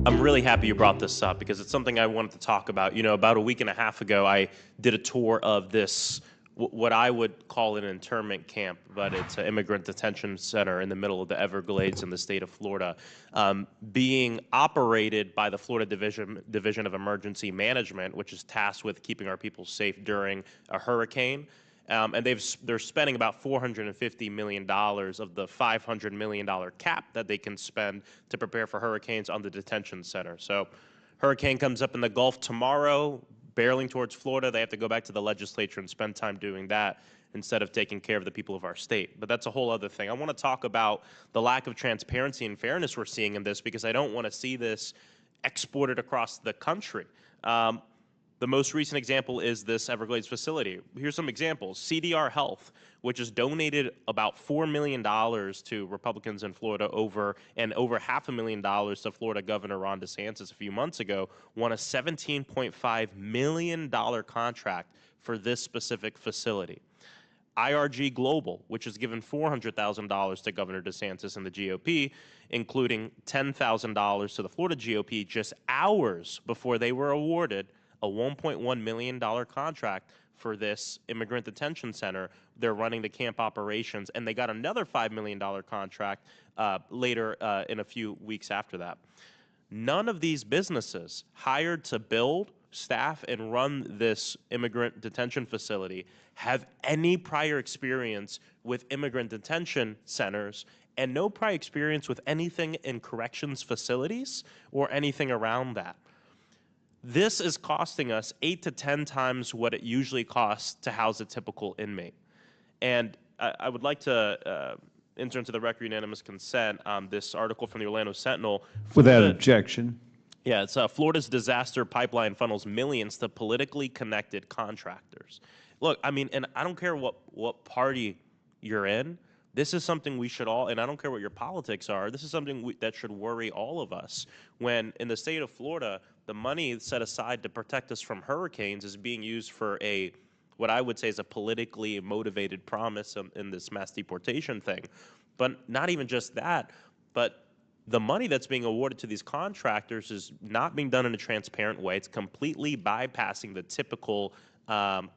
I'm really happy you brought this up because it's something I wanted to talk about. About a week and a half ago, I did a tour of this, what I would call an internment camp, but it's an immigrant detention center in the middle of the Everglades in the state of Florida, being operated by the Florida Division of Emergency Management, which is tasked with keeping our people safe during a hurricane. And they're spending about $450 million of the $500 million cap that they can spend to prepare for hurricanes on the detention center. So hurricane comes up in the Gulf tomorrow, barreling towards Florida. They have to go back to the legislature and spend time doing that instead of taking care of the people of our state. But that's a whole other thing. I want to talk about the lack of transparency and fairness we're seeing in this because I don't want to see this exported across the country. The most recent example is this Everglades facility. Here's some examples. CDR Health, which has donated about $4 million to Republicans in Florida over $500,000 to Florida Governor Ron DeSantis a few months ago, won a $17.5 million contract for this specific facility. IRG Global, which has given $400,000 to Governor DeSantis and the GOP, including $10,000 to the Florida GOP just hours before they were awarded a $1.1 million contract for this immigrant detention center. They're running the camp operations, and they got another $5 million contract later in a few weeks after that. None of these businesses hired to build, staff, and run this immigrant detention facility have any prior experience with immigrant detention centers and no prior experience with anything in corrections facilities or anything around that. This is costing us 8 to 10 times what it usually costs to house a typical inmate. And I would like to enter into the record unanimous consent on this article from the Orlando Sentinel. Without objection. Yeah, it's Florida's disaster pipeline funnels millions to politically connected contractors. Look, I mean, and I don't care what party you're in. This is something we should all, and I don't care what your politics are, this is something that should worry all of us. When in the state of Florida, the money set aside to protect us from hurricanes is being used for what I would say is a politically motivated promise in this mass deportation thing. But not even just that, but the money that's being awarded to these contractors is not being done in a transparent way. It's completely bypassing the typical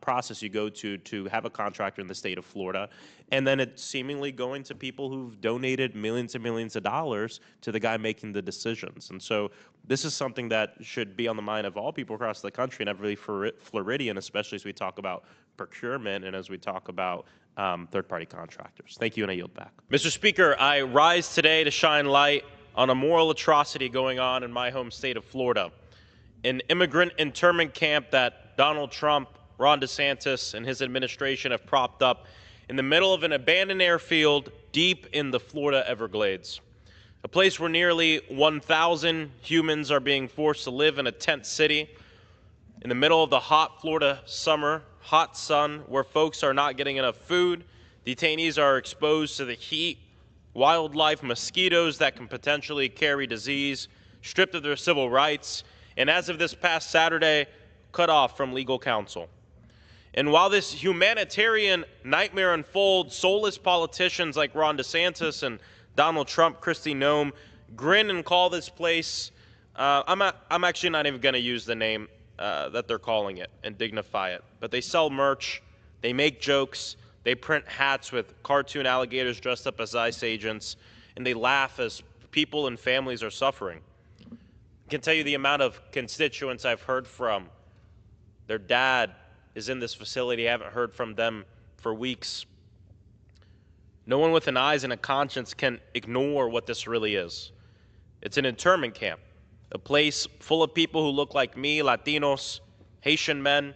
process you go to have a contractor in the state of Florida, and then it's seemingly going to people who've donated millions and millions of dollars to the guy making the decisions. And so this is something that should be on the mind of all people across the country, and every Floridian, especially as we talk about procurement and as we talk about third-party contractors. Thank you, and I yield back. Mr. Speaker, I rise today to shine light on a moral atrocity going on in my home state of Florida, an immigrant internment camp that Donald Trump, Ron DeSantis, and his administration have propped up in the middle of an abandoned airfield deep in the Florida Everglades, a place where nearly 1,000 humans are being forced to live in a tent city in the middle of the hot Florida summer, hot sun, where folks are not getting enough food, detainees are exposed to the heat, wildlife, mosquitoes that can potentially carry disease, stripped of their civil rights, and as of this past Saturday, cut off from legal counsel. And while this humanitarian nightmare unfolds, soulless politicians like Ron DeSantis and Donald Trump, Kristi Noem, grin and call this place, I'm actually not even going to use the name that they're calling it and dignify it, but they sell merch, they make jokes, they print hats with cartoon alligators dressed up as ICE agents, and they laugh as people and families are suffering. I can tell you the amount of constituents I've heard from. Their dad is in this facility. I haven't heard from them for weeks. No one with an eyes and a conscience can ignore what this really is. It's an internment camp, a place full of people who look like me, Latinos, Haitian men,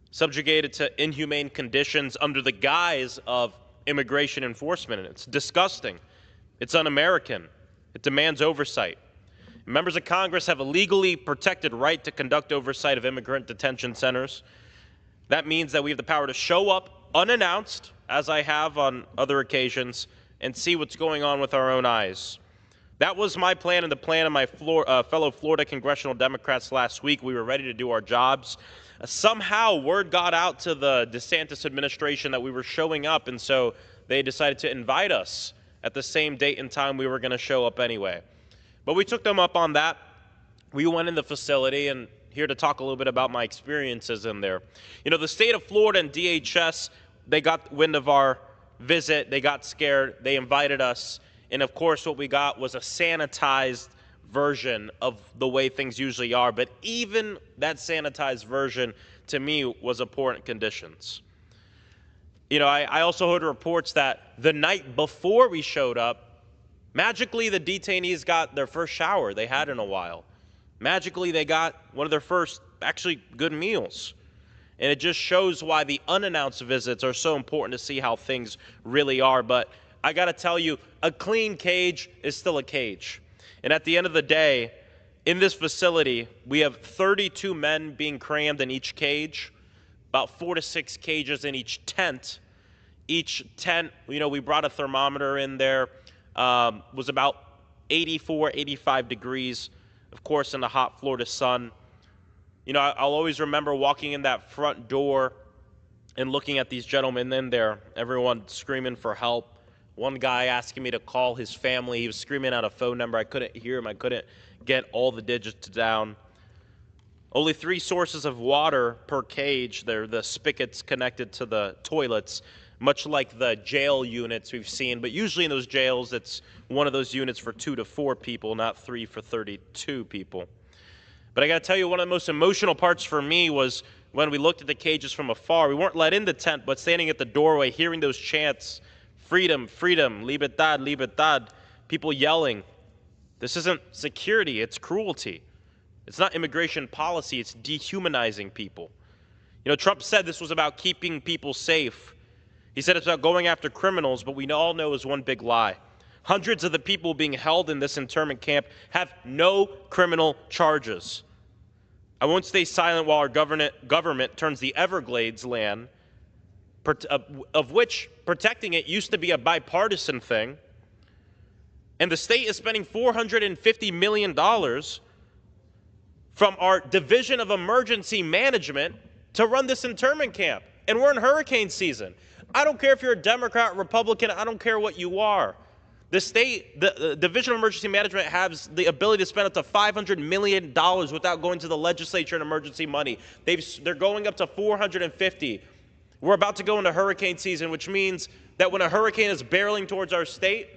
subjugated to inhumane conditions under the guise of immigration enforcement. And it's disgusting. It's un-American. It demands oversight. Members of Congress have a legally protected right to conduct oversight of immigrant detention centers. That means that we have the power to show up unannounced, as I have on other occasions, and see what's going on with our own eyes. That was my plan and the plan of my fellow Florida congressional Democrats last week. We were ready to do our jobs. Somehow, word got out to the DeSantis administration that we were showing up, and so they decided to invite us at the same date and time we were going to show up anyway. But we took them up on that. we went in the facility, and here to talk a little bit about my experiences in there. You know, the state of Florida and DHS, they got wind of our visit. They got scared. They invited us. And of course, what we got was a sanitized version of the way things usually are. But even that sanitized version, to me, was a poor conditions. You know, I also heard reports that the night before we showed up, magically the detainees got their first shower they had in a while. Magically, they got one of their first, actually, good meals. And it just shows why the unannounced visits are so important to see how things really are. But I got to tell you, a clean cage is still a cage. And at the end of the day, in this facility, we have 32 men being crammed in each cage, about 4 to 6 cages in each tent. Each tent, you know, we brought a thermometer in there, was about 84, 85 degrees, of course, in the hot Florida sun. You know, I'll always remember walking in that front door and looking at these gentlemen in there, everyone screaming for help. One guy asking me to call his family. He was screaming out a phone number. I couldn't hear him. I couldn't get all the digits down. Only 3 sources of water per cage. They're the spigots connected to the toilets, much like the jail units we've seen. But usually in those jails, it's one of those units for 2 to 4 people, not 3 for 32 people. But I got to tell you, one of the most emotional parts for me was when we looked at the cages from afar. We weren't let in the tent, but standing at the doorway, hearing those chants, freedom, freedom, libertad, libertad, people yelling. This isn't security, it's cruelty. It's not immigration policy, it's dehumanizing people. You know, Trump said this was about keeping people safe. He said it's about going after criminals, but we all know is one big lie. Hundreds of the people being held in this internment camp have no criminal charges. I won't stay silent while our government turns the Everglades land, of which protecting it used to be a bipartisan thing, and the state is spending $450 million from our Division of Emergency Management to run this internment camp. And we're in hurricane season. I don't care if you're a Democrat, Republican, I don't care what you are. The state, the Division of Emergency Management has the ability to spend up to $500 million without going to the legislature and emergency money. They're going up to $450. We're about to go into hurricane season, which means that when a hurricane is barreling towards our state,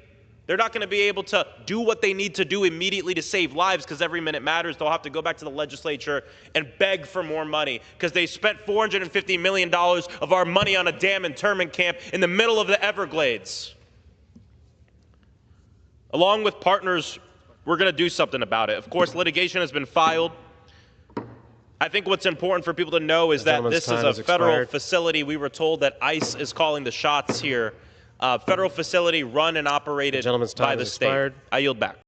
they're not going to be able to do what they need to do immediately to save lives because every minute matters. They'll have to go back to the legislature and beg for more money because they spent $450 million of our money on a damn internment camp in the middle of the Everglades. Along with partners, we're going to do something about it. Of course, litigation has been filed. I think what's important for people to know is that this is a federal facility. We were told that ICE is calling the shots here. Federal facility run and operated by the state. I yield back.